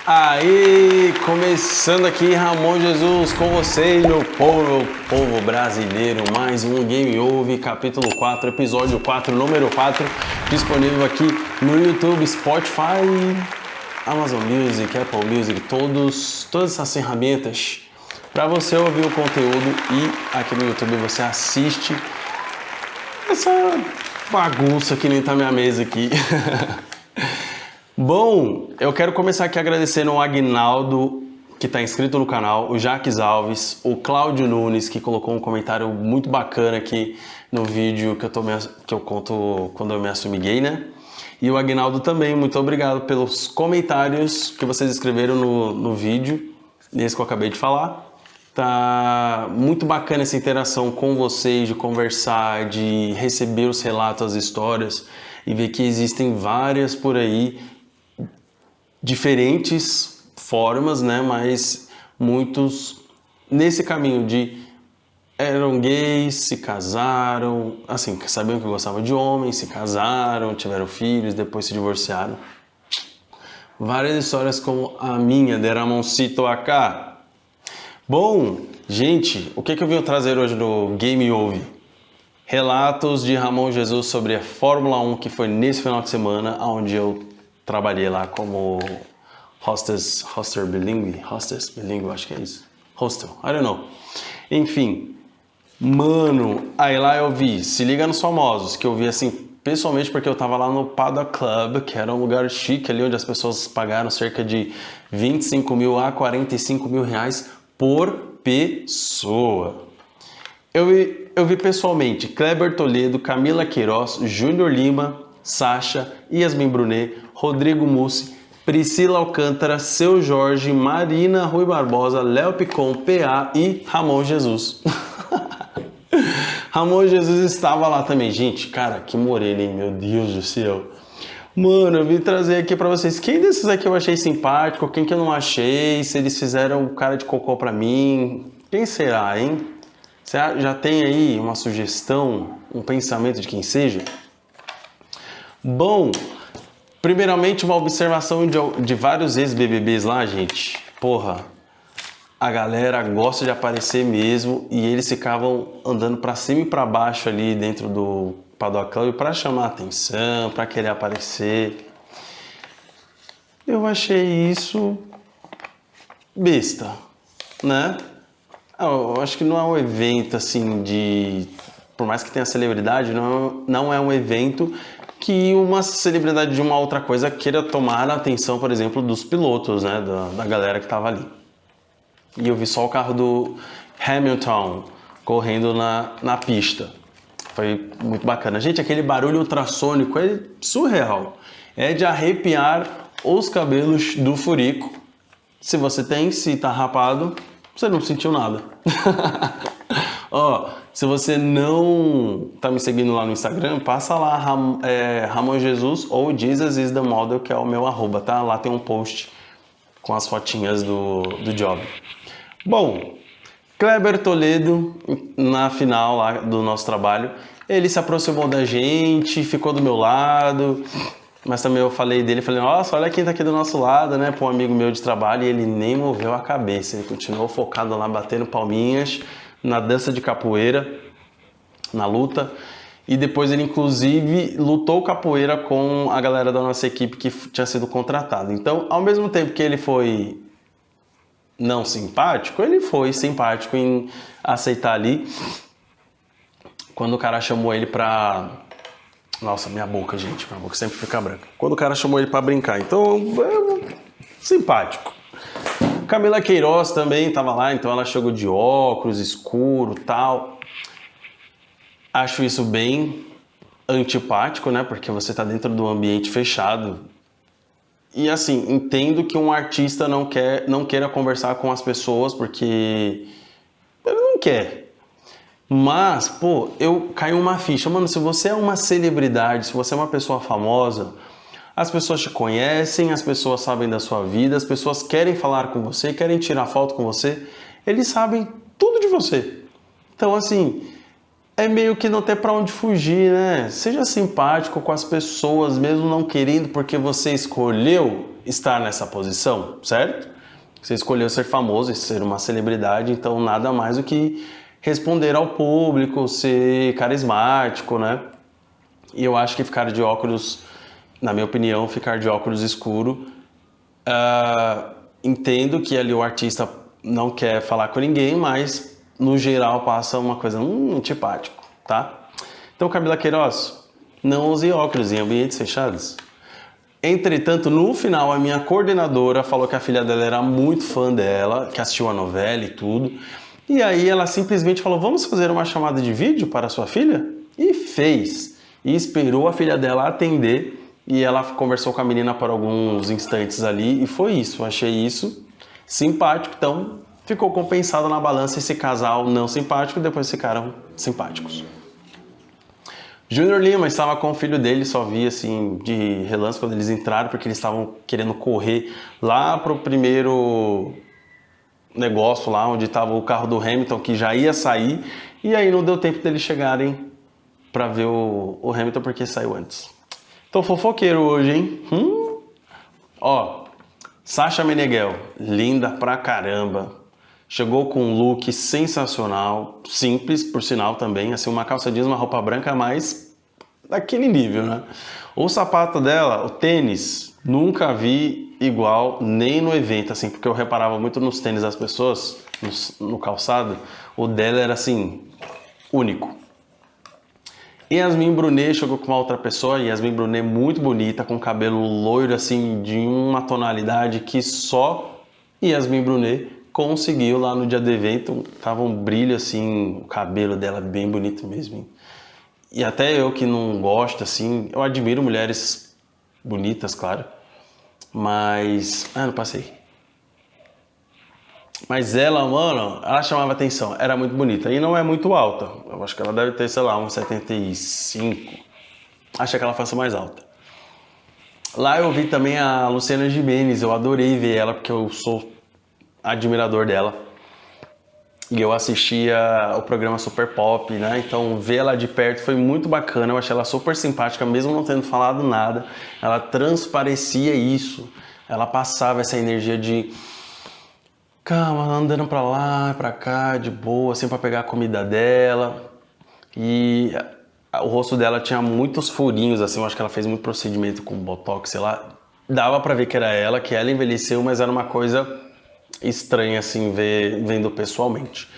Aí, começando aqui, Ramon Jesus com vocês, meu povo brasileiro, mais um Game Over, capítulo 4, episódio 4, número 4, disponível aqui no YouTube, Spotify, Amazon Music, Apple Music, todas essas ferramentas para você ouvir o conteúdo e aqui no YouTube você assiste essa bagunça que nem tá minha mesa aqui. Bom, eu quero começar aqui agradecendo o Agnaldo, que está inscrito no canal, o Jaques Alves, o Cláudio Nunes, que colocou um comentário muito bacana aqui no vídeo que eu conto quando eu me assumi gay, né? E o Agnaldo também, muito obrigado pelos comentários que vocês escreveram no vídeo, nesse que eu acabei de falar. Tá muito bacana essa interação com vocês, de conversar, de receber os relatos, as histórias e ver que existem várias por aí, diferentes formas, né? Mas muitos nesse caminho de eram gays, se casaram, assim, sabiam que gostavam de homens, se casaram, tiveram filhos, depois se divorciaram. Várias histórias como a minha, de Ramoncito acá. Bom, gente, o que eu vim trazer hoje no Game Over? Relatos de Ramon Jesus sobre a Fórmula 1 que foi nesse final de semana, onde eu trabalhei lá como hostess bilingue, acho que é isso. Hostel, I don't know. Enfim, mano, aí lá eu vi, se liga nos famosos, que eu vi assim, pessoalmente porque eu tava lá no Paddock Club, que era um lugar chique ali, onde as pessoas pagaram cerca de 25 mil a 45 mil reais por pessoa. Eu vi pessoalmente Kleber Toledo, Camila Queiroz, Júnior Lima, Sasha, Yasmin Brunet, Rodrigo Mussi, Priscila Alcântara, Seu Jorge, Marina Rui Barbosa, Léo Picon, PA e Ramon Jesus. Ramon Jesus estava lá também. Gente, cara, que morena, hein? Meu Deus do céu. Mano, eu vim trazer aqui pra vocês. Quem desses aqui eu achei simpático? Quem que eu não achei? Se eles fizeram cara de cocô pra mim? Quem será, hein? Você já tem aí uma sugestão, um pensamento de quem seja? Bom, primeiramente uma observação de vários ex-BBBs lá, gente. Porra, a galera gosta de aparecer mesmo e eles ficavam andando pra cima e pra baixo ali dentro do Paddock Club pra chamar atenção, pra querer aparecer. Eu achei isso besta, né? Eu acho que não é um evento assim de... Por mais que tenha celebridade, não é um evento que uma celebridade de uma outra coisa queira tomar a atenção, por exemplo, dos pilotos, né? Da galera que tava ali. E eu vi só o carro do Hamilton correndo na pista. Foi muito bacana. Gente, aquele barulho ultrassônico é surreal. É de arrepiar os cabelos do furico. Se você tem, se tá rapado, você não sentiu nada. Ó, se você não tá me seguindo lá no Instagram, passa lá Ramon Jesus ou Jesus is the model, que é o meu arroba, tá? Lá tem um post com as fotinhas do job. Bom, Kleber Toledo, na final lá do nosso trabalho, ele se aproximou da gente, ficou do meu lado, mas também eu falei dele, falei, nossa, olha quem tá aqui do nosso lado, né, para um amigo meu de trabalho, e ele nem moveu a cabeça, ele continuou focado lá, batendo palminhas, na dança de capoeira, na luta, e depois ele inclusive lutou capoeira com a galera da nossa equipe que tinha sido contratada. Então, ao mesmo tempo que ele foi não simpático, ele foi simpático em aceitar ali. Quando o cara chamou ele pra... Nossa, minha boca, gente, minha boca sempre fica branca. Quando o cara chamou ele pra brincar, então, simpático. Camila Queiroz também tava lá, então ela chegou de óculos, escuro, tal. Acho isso bem antipático, né? Porque você tá dentro de um ambiente fechado. E assim, entendo que um artista não queira conversar com as pessoas porque ele não quer. Mas, pô, eu caio uma ficha. Mano, se você é uma celebridade, se você é uma pessoa famosa, as pessoas te conhecem, as pessoas sabem da sua vida, as pessoas querem falar com você, querem tirar foto com você, eles sabem tudo de você. Então, assim, é meio que não ter pra onde fugir, né? Seja simpático com as pessoas, mesmo não querendo porque você escolheu. estar nessa posição, certo? Você escolheu ser famoso e ser uma celebridade, então nada mais do que responder ao público, ser carismático, né? E eu acho que ficar de óculos, na minha opinião, ficar de óculos escuro, entendo que ali o artista não quer falar com ninguém, mas no geral passa uma coisa antipático, tá? Então, Camila Queiroz, não use óculos em ambientes fechados. Entretanto, no final, a minha coordenadora falou que a filha dela era muito fã dela, que assistiu a novela e tudo. E aí ela simplesmente falou, vamos fazer uma chamada de vídeo para a sua filha? E fez. E esperou a filha dela atender e ela conversou com a menina por alguns instantes ali e foi isso. Eu achei isso simpático, então ficou compensado na balança esse casal não simpático e depois ficaram simpáticos. Júnior Lima estava com o filho dele, só vi assim de relance quando eles entraram, porque eles estavam querendo correr lá pro primeiro negócio lá onde estava o carro do Hamilton, que já ia sair, e aí não deu tempo deles chegarem para ver o Hamilton porque saiu antes. Tô fofoqueiro hoje, hein? Ó, Sasha Meneghel, linda pra caramba. Chegou com um look sensacional, simples, por sinal também, assim, uma calça jeans, uma roupa branca, mas daquele nível, né? O sapato dela, o tênis, nunca vi igual nem no evento, assim, porque eu reparava muito nos tênis das pessoas, no calçado, o dela era, assim, único. Yasmin Brunet chegou com uma outra pessoa, Yasmin Brunet muito bonita, com cabelo loiro, assim, de uma tonalidade que só Yasmin Brunet conseguiu lá no dia do evento. Tava um brilho assim, o cabelo dela bem bonito mesmo. E até eu que não gosto assim, eu admiro mulheres bonitas, claro. Mas, não passei. Mas ela, mano, ela chamava atenção, era muito bonita. E não é muito alta. Eu acho que ela deve ter, sei lá, uns 75. Acho que ela fosse mais alta. Lá eu vi também a Luciana Gimenez, eu adorei ver ela, porque eu sou admirador dela. E eu assistia o programa Super Pop, né? Então ver ela de perto foi muito bacana. Eu achei ela super simpática, mesmo não tendo falado nada. Ela transparecia isso. Ela passava essa energia de calma, andando pra lá, pra cá, de boa, assim, pra pegar a comida dela. E o rosto dela tinha muitos furinhos, assim. Eu acho que ela fez muito procedimento com botox, sei lá. Dava pra ver que era ela, que ela envelheceu, mas era uma coisa estranha assim vendo pessoalmente,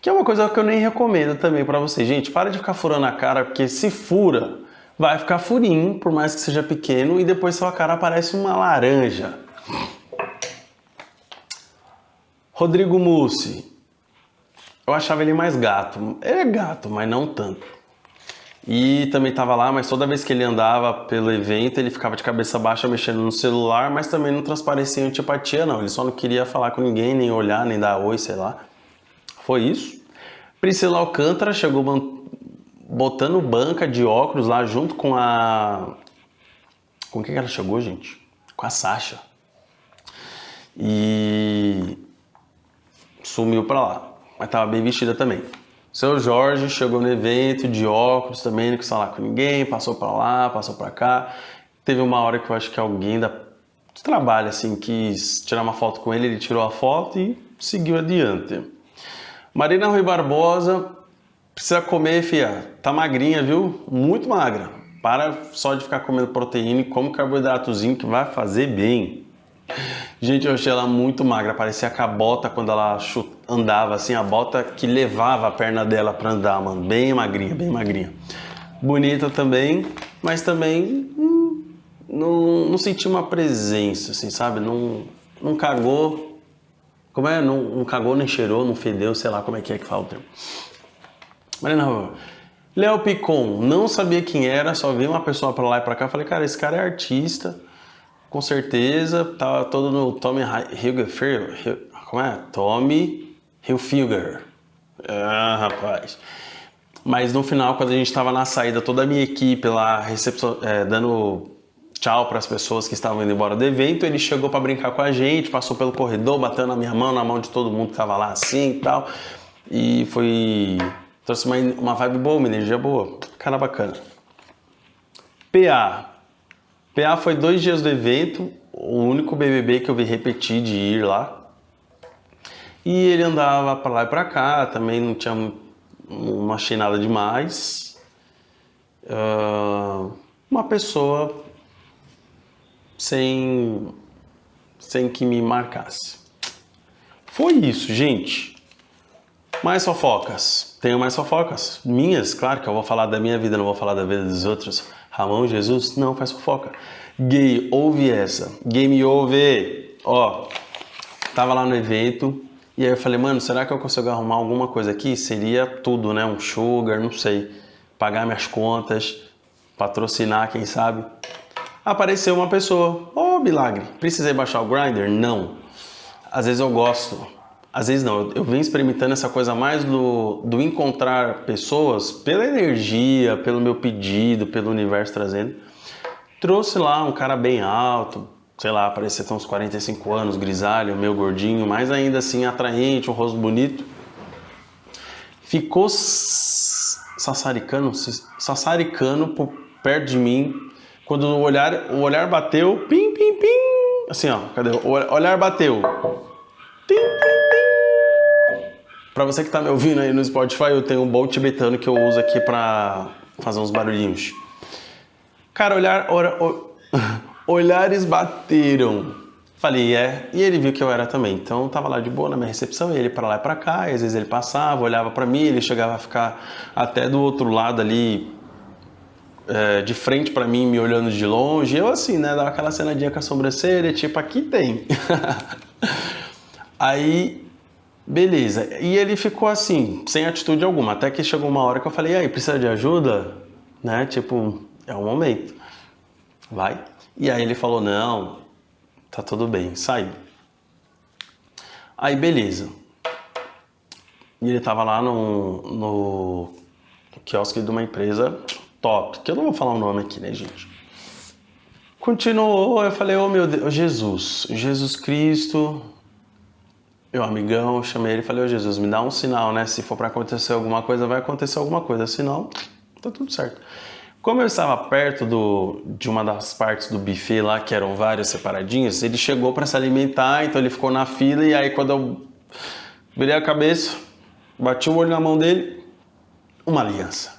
que é uma coisa que eu nem recomendo também pra vocês. Gente, para de ficar furando a cara, porque se fura, vai ficar furinho, por mais que seja pequeno, e depois sua cara parece uma laranja. Rodrigo Mussi, eu achava ele mais gato. Ele é gato, mas não tanto. E também estava lá, mas toda vez que ele andava pelo evento, ele ficava de cabeça baixa mexendo no celular, mas também não transparecia antipatia, não. Ele só não queria falar com ninguém, nem olhar, nem dar oi, sei lá. Foi isso. Priscila Alcântara chegou botando banca de óculos lá junto com a... Com quem que ela chegou, gente? Com a Sasha. E sumiu pra lá, mas tava bem vestida também. Seu Jorge chegou no evento de óculos também, não quis falar com ninguém, passou pra lá, passou pra cá. Teve uma hora que eu acho que alguém do trabalho, assim, quis tirar uma foto com ele, ele tirou a foto e seguiu adiante. Marina Rui Barbosa, precisa comer, fia, tá magrinha, viu? Muito magra. Para só de ficar comendo proteína e come carboidratozinho que vai fazer bem. Gente, eu achei ela muito magra, parecia com a bota quando ela andava, assim, a bota que levava a perna dela pra andar, mano, bem magrinha, bem magrinha. Bonita também, mas também não senti uma presença, assim, sabe? Não cagou, como é? Não cagou, nem cheirou, não fedeu, sei lá como é que fala o termo. Marina, Léo Picon, não sabia quem era, só vi uma pessoa pra lá e pra cá, falei, cara, esse cara é artista. Com certeza, tava todo no Tommy Hilfiger. Como é? Tommy Hilfiger. Ah, rapaz. Mas no final, quando a gente tava na saída, toda a minha equipe lá, dando tchau para as pessoas que estavam indo embora do evento, ele chegou para brincar com a gente, passou pelo corredor, batendo na minha mão, na mão de todo mundo que tava lá assim e tal. E trouxe uma vibe boa, uma energia boa. Cara bacana. PA foi 2 dias do evento, o único BBB que eu vi repetir de ir lá. E ele andava pra lá e pra cá, também não achei nada demais. Uma pessoa sem que me marcasse. Foi isso, gente. Mais fofocas. Tenho mais fofocas. Minhas, claro que eu vou falar da minha vida, não vou falar da vida dos outros. Ramon Jesus, não faz fofoca. Gay, ouve essa. Gay, me ouve. Ó, tava lá no evento e aí eu falei, mano, será que eu consigo arrumar alguma coisa aqui? Seria tudo, né? Um sugar, não sei. Pagar minhas contas, patrocinar, quem sabe. Apareceu uma pessoa. Oh, milagre. Precisei baixar o Grindr? Não. Às vezes eu gosto. Às vezes não. Eu venho experimentando essa coisa mais do encontrar pessoas pela energia, pelo meu pedido, pelo universo trazendo. Trouxe lá um cara bem alto, sei lá, parecia ter uns 45 anos, grisalho, meio gordinho, mas ainda assim atraente, um rosto bonito. Ficou sassaricando por perto de mim. Quando o olhar bateu, pim, pim, pim. Assim, ó, cadê? O olhar bateu. Tim, tim, tim. Pra você que tá me ouvindo aí no Spotify, eu tenho um bowl tibetano que eu uso aqui pra fazer uns barulhinhos. Cara, olhares bateram. Falei, e ele viu que eu era também. Então eu tava lá de boa na minha recepção, e ele pra lá e pra cá, e às vezes ele passava, olhava pra mim, ele chegava a ficar até do outro lado ali, de frente pra mim, me olhando de longe. Eu assim, né, dava aquela cenadinha com a sobrancelha, tipo, aqui tem. Aí, beleza. E ele ficou assim, sem atitude alguma, até que chegou uma hora que eu falei, e aí, precisa de ajuda? Né, tipo, é o momento. Vai. E aí ele falou, não, tá tudo bem, saiu. Aí, beleza. E ele tava lá no quiosque de uma empresa top, que eu não vou falar o nome aqui, né, gente? Continuou, eu falei, oh meu Deus, Jesus Cristo, meu amigão, eu chamei ele e falei, ô Jesus, me dá um sinal, né? Se for pra acontecer alguma coisa, vai acontecer alguma coisa, senão, tá tudo certo. Como eu estava perto de uma das partes do buffet lá, que eram várias separadinhas, ele chegou para se alimentar, então ele ficou na fila, e aí quando eu virei a cabeça, bati o olho na mão dele, uma aliança.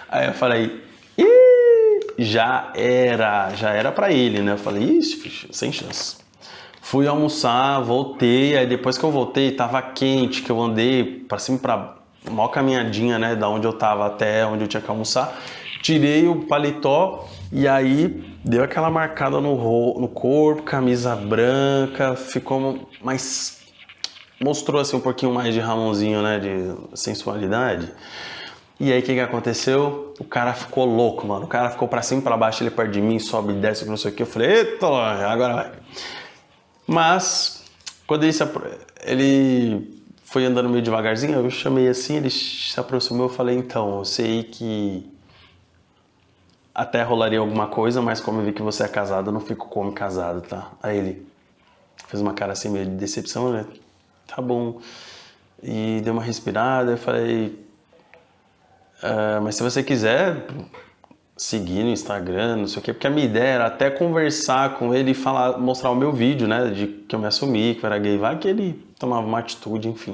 Aí eu falei, já era pra ele, né? Eu falei, ixi, sem chance. Fui almoçar, voltei, aí depois que eu voltei, tava quente, que eu andei pra cima e pra maior caminhadinha, né, da onde eu tava até onde eu tinha que almoçar. Tirei o paletó e aí deu aquela marcada no corpo, camisa branca, ficou mais... Mostrou assim um pouquinho mais de Ramonzinho, né, de sensualidade. E aí o que aconteceu? O cara ficou louco, mano. O cara ficou pra cima e pra baixo, ele perto de mim, sobe, desce, não sei o que. Eu falei, eita, agora vai. Mas, quando ele foi andando meio devagarzinho, eu chamei assim, ele se aproximou, eu falei, então, eu sei que até rolaria alguma coisa, mas como eu vi que você é casado, eu não fico como casado, tá? Aí ele fez uma cara assim meio de decepção, né? Tá bom. E deu uma respirada, eu falei, mas se você quiser seguir no Instagram, não sei o quê, porque a minha ideia era até conversar com ele e falar, mostrar o meu vídeo, né, de que eu me assumi, que eu era gay, vai que ele tomava uma atitude, enfim,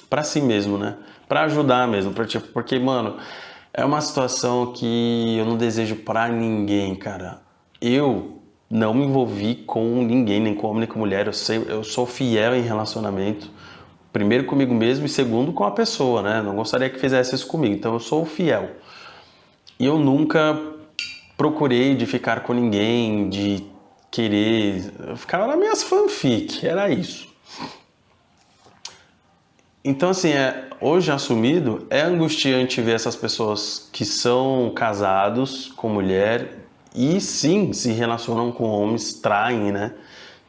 pra si mesmo, né, pra ajudar mesmo, porque, mano, é uma situação que eu não desejo pra ninguém, cara. Eu não me envolvi com ninguém, nem com homem, nem com mulher, eu sou fiel em relacionamento, primeiro comigo mesmo e segundo com a pessoa, né, não gostaria que fizesse isso comigo, então eu sou fiel. E eu nunca procurei de ficar com ninguém, de querer... Eu ficava nas minhas fanfic, era isso. Então, assim, hoje assumido, é angustiante ver essas pessoas que são casados com mulher e sim se relacionam com homens, traem, né?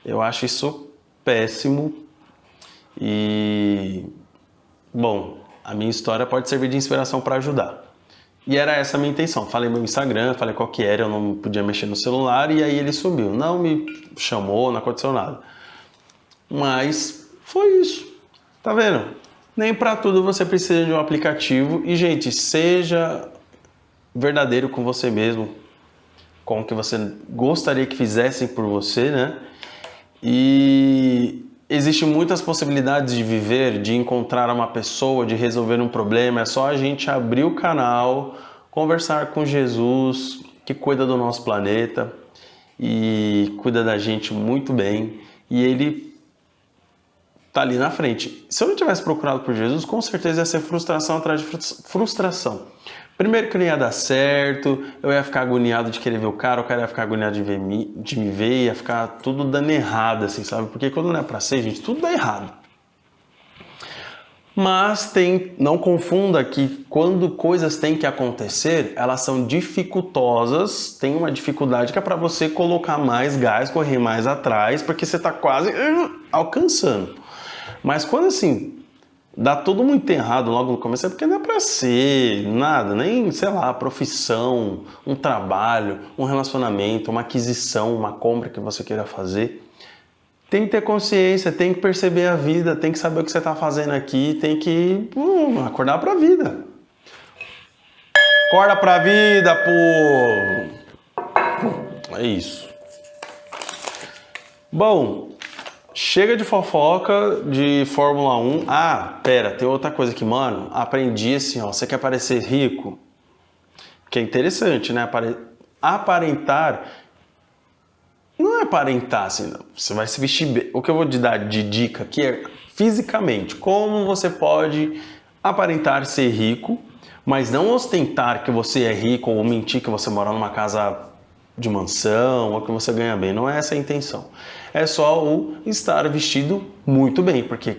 Eu acho isso péssimo e... Bom, a minha história pode servir de inspiração para ajudar. E era essa a minha intenção. Falei meu Instagram, falei qual que era, eu não podia mexer no celular e aí ele sumiu. Não me chamou, não aconteceu nada. Mas foi isso. Tá vendo? Nem pra tudo você precisa de um aplicativo. E, gente, seja verdadeiro com você mesmo. com o que você gostaria que fizessem por você, né? E existem muitas possibilidades de viver, de encontrar uma pessoa, de resolver um problema. É só a gente abrir o canal, conversar com Jesus, que cuida do nosso planeta e cuida da gente muito bem. E ele tá ali na frente. Se eu não tivesse procurado por Jesus, com certeza ia ser frustração atrás de frustração. Primeiro que não ia dar certo, eu ia ficar agoniado de querer ver o cara ia ficar agoniado de me ver, ia ficar tudo dando errado, assim, sabe? Porque quando não é pra ser, gente, tudo dá errado. Mas não confunda que quando coisas têm que acontecer, elas são dificultosas, tem uma dificuldade que é para você colocar mais gás, correr mais atrás, porque você tá quase alcançando. Mas quando assim, dá tudo muito errado logo no começo, é porque não é pra ser nada, nem, sei lá, profissão, um trabalho, um relacionamento, uma aquisição, uma compra que você queira fazer. Tem que ter consciência, tem que perceber a vida, tem que saber o que você está fazendo aqui, tem que acordar pra vida. Acorda pra vida, pô! É isso. Bom, chega de fofoca de Fórmula 1. Ah, pera, tem outra coisa aqui, mano. Aprendi assim, ó, você quer parecer rico? Que é interessante, né? Aparentar... Não é aparentar, assim, não. Você vai se vestir bem. O que eu vou te dar de dica aqui é fisicamente. Como você pode aparentar ser rico, mas não ostentar que você é rico ou mentir que você mora numa casa de mansão ou que você ganha bem. Não é essa a intenção. É só o estar vestido muito bem, porque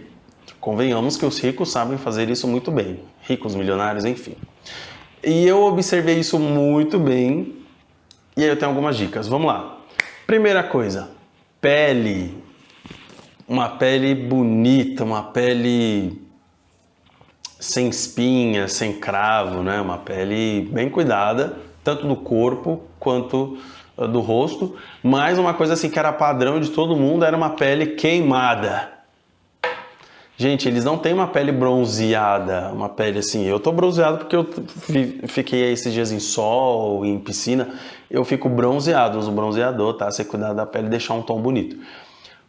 convenhamos que os ricos sabem fazer isso muito bem. Ricos, milionários, enfim. E eu observei isso muito bem e aí eu tenho algumas dicas. Vamos lá. Primeira coisa, pele. Uma pele bonita, uma pele sem espinha, sem cravo, né? Uma pele bem cuidada, tanto do corpo quanto do rosto. Mas uma coisa assim que era padrão de todo mundo era uma pele queimada. Gente, eles não têm uma pele bronzeada, uma pele assim... Eu tô bronzeado porque eu fiquei esses dias em sol, em piscina. Eu fico bronzeado, uso bronzeador, tá? Você cuidar da pele e deixar um tom bonito.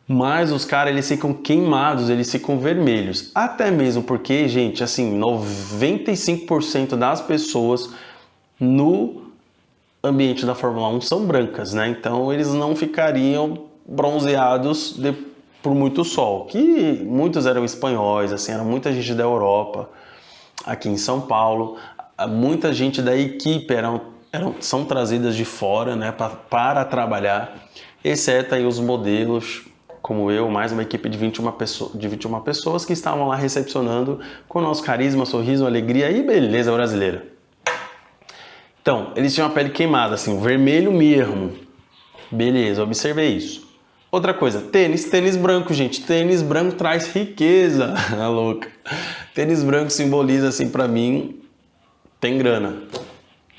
Mas os caras, eles ficam queimados, eles ficam vermelhos. Até mesmo porque, gente, assim, 95% das pessoas no ambiente da Fórmula 1 são brancas, né? Então eles não ficariam bronzeados por muito sol. Que muitos eram espanhóis, assim, era muita gente da Europa, aqui em São Paulo. Muita gente da equipe são trazidas de fora, né, para trabalhar, exceto aí os modelos, como eu, mais uma equipe de 21 pessoas que estavam lá recepcionando com o nosso carisma, sorriso, alegria e beleza brasileira. Então, eles tinham a pele queimada, assim, vermelho mesmo. Beleza, observei isso. Outra coisa, tênis branco, gente. Tênis branco traz riqueza, a louca. Tênis branco simboliza, assim, pra mim, tem grana.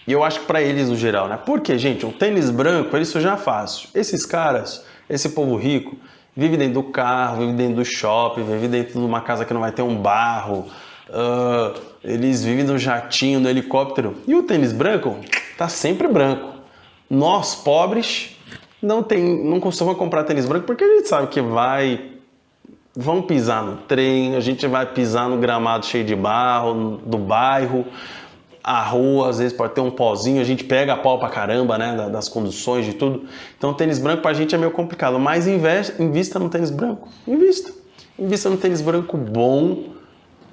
E eu acho que pra eles, no geral, né? Porque, gente, um tênis branco, ele suja fácil. Esses caras, esse povo rico, vive dentro do carro, vive dentro do shopping, vive dentro de uma casa que não vai ter um barro. Eles vivem no jatinho, no helicóptero. E o tênis branco tá sempre branco. Nós, pobres, não costumam comprar tênis branco porque a gente sabe que vão pisar no trem, a gente vai pisar no gramado cheio de barro, do bairro. A rua, às vezes, pode ter um pozinho, a gente pega pau pra caramba, né, das conduções, de tudo. Então, tênis branco pra gente é meio complicado, mas invista no tênis branco. Invista no tênis branco bom,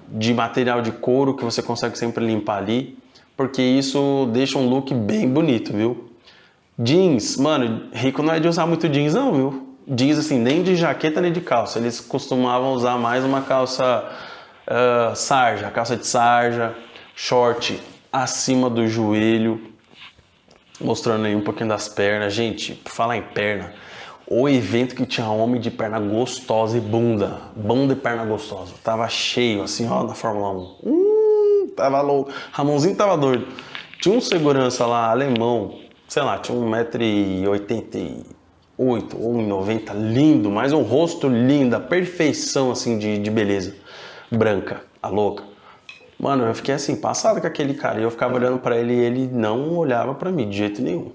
de material de couro, que você consegue sempre limpar ali, porque isso deixa um look bem bonito, viu? Jeans, mano, rico não é de usar muito jeans não, viu? Jeans, assim, nem de jaqueta nem de calça. Eles costumavam usar mais uma calça sarja, calça de sarja, short acima do joelho, mostrando aí um pouquinho das pernas. Gente, por falar em perna, o evento que tinha homem de perna gostosa e bunda e perna gostosa, tava cheio assim, ó, na Fórmula 1. Tava louco, Ramonzinho tava doido. Tinha um segurança lá, alemão, sei lá, tinha 1,88m ou 1,90m, lindo, mas um rosto lindo, a perfeição assim de beleza, branca, a louca. Mano, eu fiquei assim, passado com aquele cara. E eu ficava olhando pra ele e ele não olhava pra mim de jeito nenhum.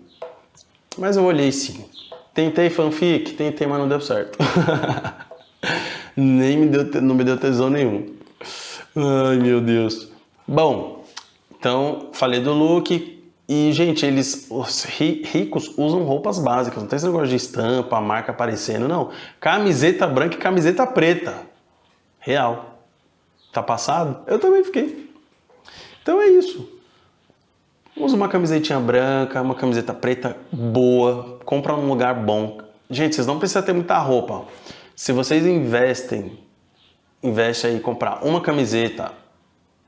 Mas eu olhei sim. Tentei fanfic? Tentei, mas não deu certo. Não me deu tesão nenhum. Ai, meu Deus. Bom, então, falei do look. E, gente, os ricos usam roupas básicas. Não tem esse negócio de estampa, marca aparecendo, não. Camiseta branca e camiseta preta. Real. Tá passado? Eu também fiquei. Então é isso. Usa uma camisetinha branca, uma camiseta preta boa. Compra num lugar bom. Gente, vocês não precisam ter muita roupa. Se vocês investem aí em comprar uma camiseta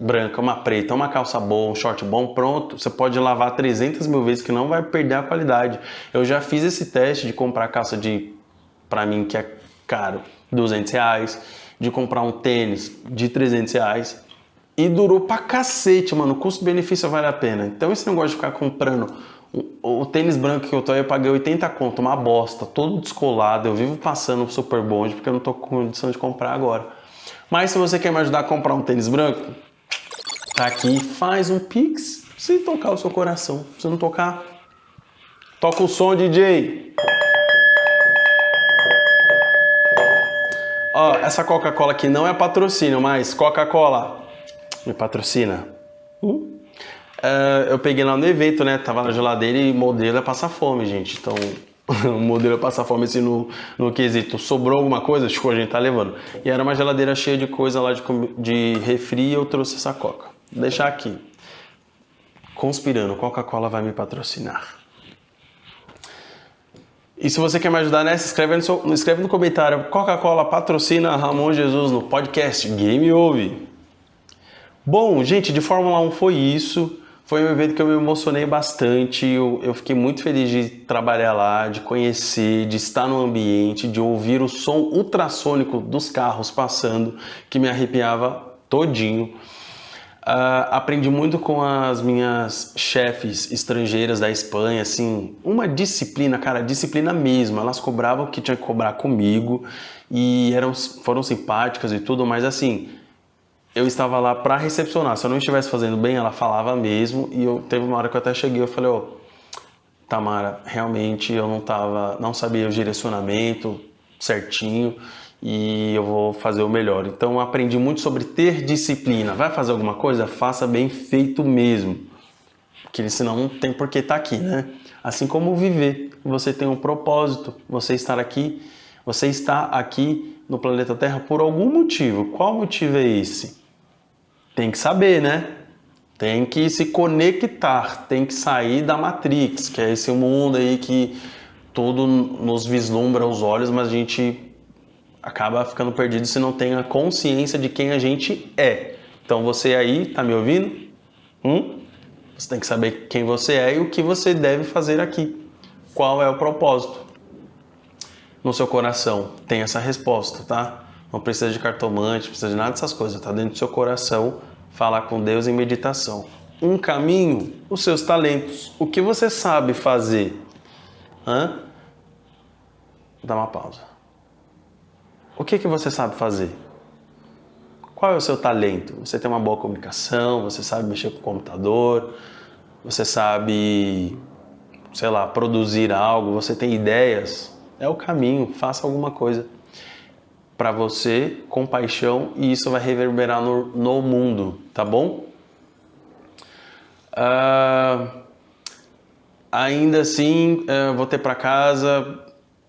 branca, uma preta, uma calça boa, um short bom, pronto, você pode lavar 300 mil vezes que não vai perder a qualidade. Eu já fiz esse teste de comprar calça pra mim que é caro, R$200, de comprar um tênis de R$300 e durou pra cacete, mano, o custo-benefício vale a pena. Então esse negócio de ficar comprando o tênis branco que eu tô aí, eu paguei 80 conto, uma bosta, todo descolado, eu vivo passando o Super Bond porque eu não tô com condição de comprar agora. Mas se você quer me ajudar a comprar um tênis branco, tá aqui, faz um Pix sem tocar o seu coração. Se não tocar, toca o som, DJ. Ó, essa Coca-Cola aqui não é patrocínio, mas Coca-Cola me patrocina. Eu peguei lá no evento, né? Tava na geladeira e modelo é passar fome, gente. Então, o modelo é passar fome assim no quesito. Sobrou alguma coisa? A gente tá levando. E era uma geladeira cheia de coisa lá de refri e eu trouxe essa Coca. Vou deixar aqui. Conspirando, Coca-Cola vai me patrocinar. E se você quer me ajudar nessa, escreve no comentário. Coca-Cola patrocina Ramon Jesus no podcast Game Over. Bom, gente, de Fórmula 1 foi isso. Foi um evento que eu me emocionei bastante. Eu fiquei muito feliz de trabalhar lá, de conhecer, de estar no ambiente, de ouvir o som ultrassônico dos carros passando, que me arrepiava todinho. Aprendi muito com as minhas chefes estrangeiras da Espanha, assim, uma disciplina, cara, disciplina mesmo. Elas cobravam o que tinha que cobrar comigo e foram simpáticas e tudo, mas assim, eu estava lá para recepcionar. Se eu não estivesse fazendo bem, ela falava mesmo. E teve uma hora que eu até cheguei, eu falei, Tamara, realmente eu não sabia o direcionamento certinho e eu vou fazer o melhor. Então eu aprendi muito sobre ter disciplina. Vai fazer alguma coisa? Faça bem feito mesmo. Porque senão não tem por que estar aqui, né? Assim como viver. Você tem um propósito. Você está aqui no planeta Terra por algum motivo. Qual motivo é esse? Tem que saber, né? Tem que se conectar, tem que sair da Matrix, que é esse mundo aí que tudo nos vislumbra aos olhos, mas a gente acaba ficando perdido se não tem a consciência de quem a gente é. Então você aí, tá me ouvindo? Você tem que saber quem você é e o que você deve fazer aqui. Qual é o propósito? No seu coração tem essa resposta, tá? Não precisa de cartomante, não precisa de nada dessas coisas, tá dentro do seu coração, falar com Deus em meditação. Um caminho, os seus talentos, o que você sabe fazer. Dá uma pausa. O que você sabe fazer? Qual é o seu talento? Você tem uma boa comunicação, você sabe mexer com o computador, você sabe, sei lá, produzir algo, você tem ideias. É o caminho, faça alguma coisa para você com paixão e isso vai reverberar no mundo, tá bom? Ainda assim, voltei para casa,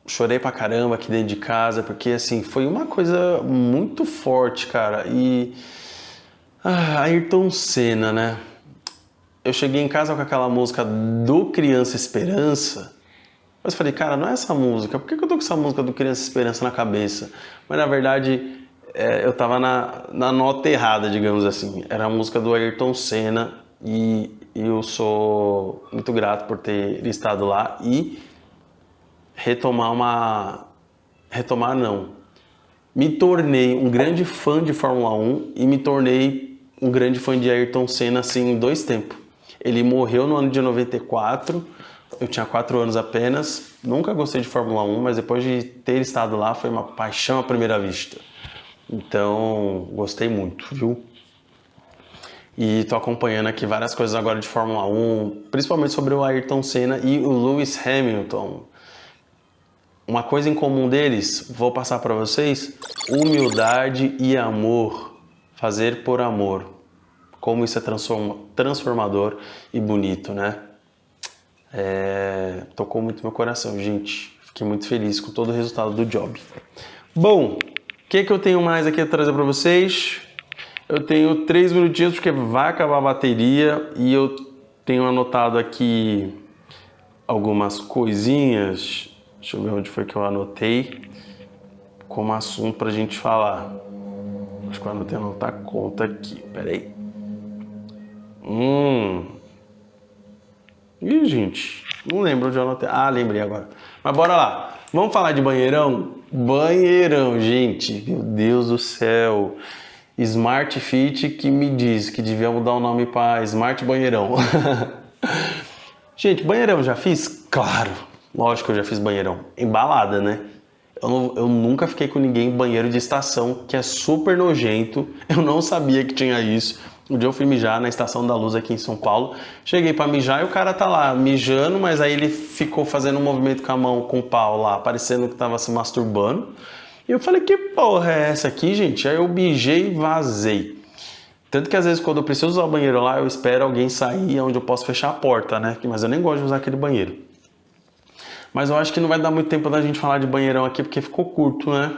chorei pra caramba aqui dentro de casa, porque assim, foi uma coisa muito forte, cara. E Ayrton Senna, né? Eu cheguei em casa com aquela música do Criança Esperança, mas falei, cara, não é essa música, por que eu tô com essa música do Criança Esperança na cabeça? Mas na verdade, eu tava na nota errada, digamos assim. Era a música do Ayrton Senna e eu sou muito grato por ter estado lá e me tornei um grande fã de Fórmula 1 e me tornei um grande fã de Ayrton Senna assim em 2 tempos. Ele morreu no ano de 94, eu tinha 4 anos apenas, nunca gostei de Fórmula 1, mas depois de ter estado lá foi uma paixão à primeira vista. Então, gostei muito, viu? E tô acompanhando aqui várias coisas agora de Fórmula 1, principalmente sobre o Ayrton Senna e o Lewis Hamilton. Uma coisa em comum deles, vou passar para vocês: humildade e amor. Fazer por amor. Como isso é transformador e bonito, né? Tocou muito meu coração, gente. Fiquei muito feliz com todo o resultado do job. Bom, o que eu tenho mais aqui a trazer para vocês? Eu tenho 3 minutinhos porque vai acabar a bateria e eu tenho anotado aqui algumas coisinhas. Deixa eu ver onde foi que eu anotei como assunto pra gente falar. Acho que eu anotei anotar conta aqui. Pera aí. Ih, gente, não lembro onde eu anotei. Ah, lembrei agora. Mas bora lá. Vamos falar de banheirão? Banheirão, gente. Meu Deus do céu. Smart Fit que me diz que devia mudar o nome para Smart Banheirão. Gente, banheirão já fiz? Claro. Lógico que eu já fiz banheirão. Embalada, né? Eu nunca fiquei com ninguém em banheiro de estação, que é super nojento. Eu não sabia que tinha isso. Um dia eu fui mijar na Estação da Luz aqui em São Paulo. Cheguei pra mijar e o cara tá lá mijando, mas aí ele ficou fazendo um movimento com a mão, com o pau lá, parecendo que tava se masturbando. E eu falei, que porra é essa aqui, gente? Aí eu mijei e vazei. Tanto que às vezes quando eu preciso usar o banheiro lá, eu espero alguém sair onde eu posso fechar a porta, né? Mas eu nem gosto de usar aquele banheiro. Mas eu acho que não vai dar muito tempo da gente falar de banheirão aqui, porque ficou curto, né?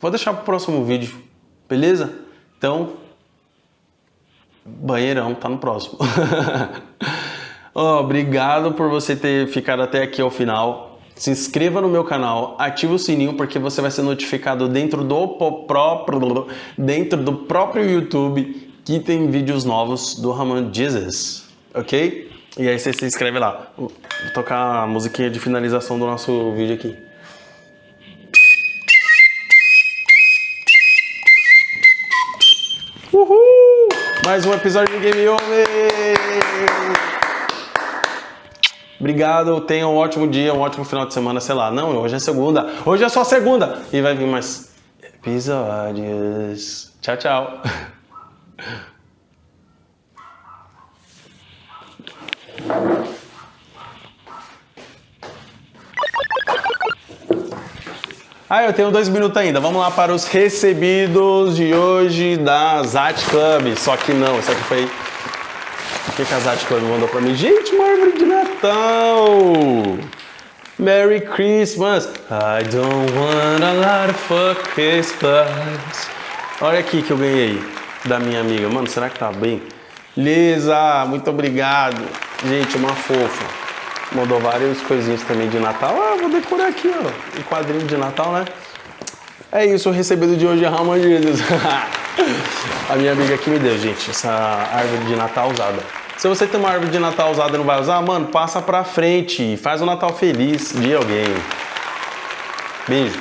Vou deixar pro próximo vídeo, beleza? Então, banheirão tá no próximo. Obrigado por você ter ficado até aqui ao final. Se inscreva no meu canal, ative o sininho, porque você vai ser notificado dentro do próprio YouTube que tem vídeos novos do Ramon Jesus, ok? E aí você se inscreve lá. Vou tocar a musiquinha de finalização do nosso vídeo aqui. Uhul! Mais um episódio de Game Over! Obrigado, tenha um ótimo dia, um ótimo final de semana, sei lá. Não, hoje é segunda. Hoje é só segunda! E vai vir mais episódios. Tchau, tchau. Eu tenho 2 minutos ainda. Vamos lá para os recebidos de hoje da Zat Club. Só que não, isso aqui foi... O que a Zat Club mandou pra mim? Gente, uma árvore de Natal! Merry Christmas! I don't want a lot for Christmas. Olha aqui que eu ganhei da minha amiga. Mano, será que tá bem? Lisa, muito obrigado. Gente, uma fofa. Mandou várias coisinhas também de Natal. Vou decorar aqui, ó. Um quadrinho de Natal, né? É isso, o recebido de hoje é Ramon Jesus. A minha amiga aqui me deu, gente, essa árvore de Natal usada. Se você tem uma árvore de Natal usada e não vai usar, mano, passa pra frente. Faz um Natal feliz de alguém. Beijo.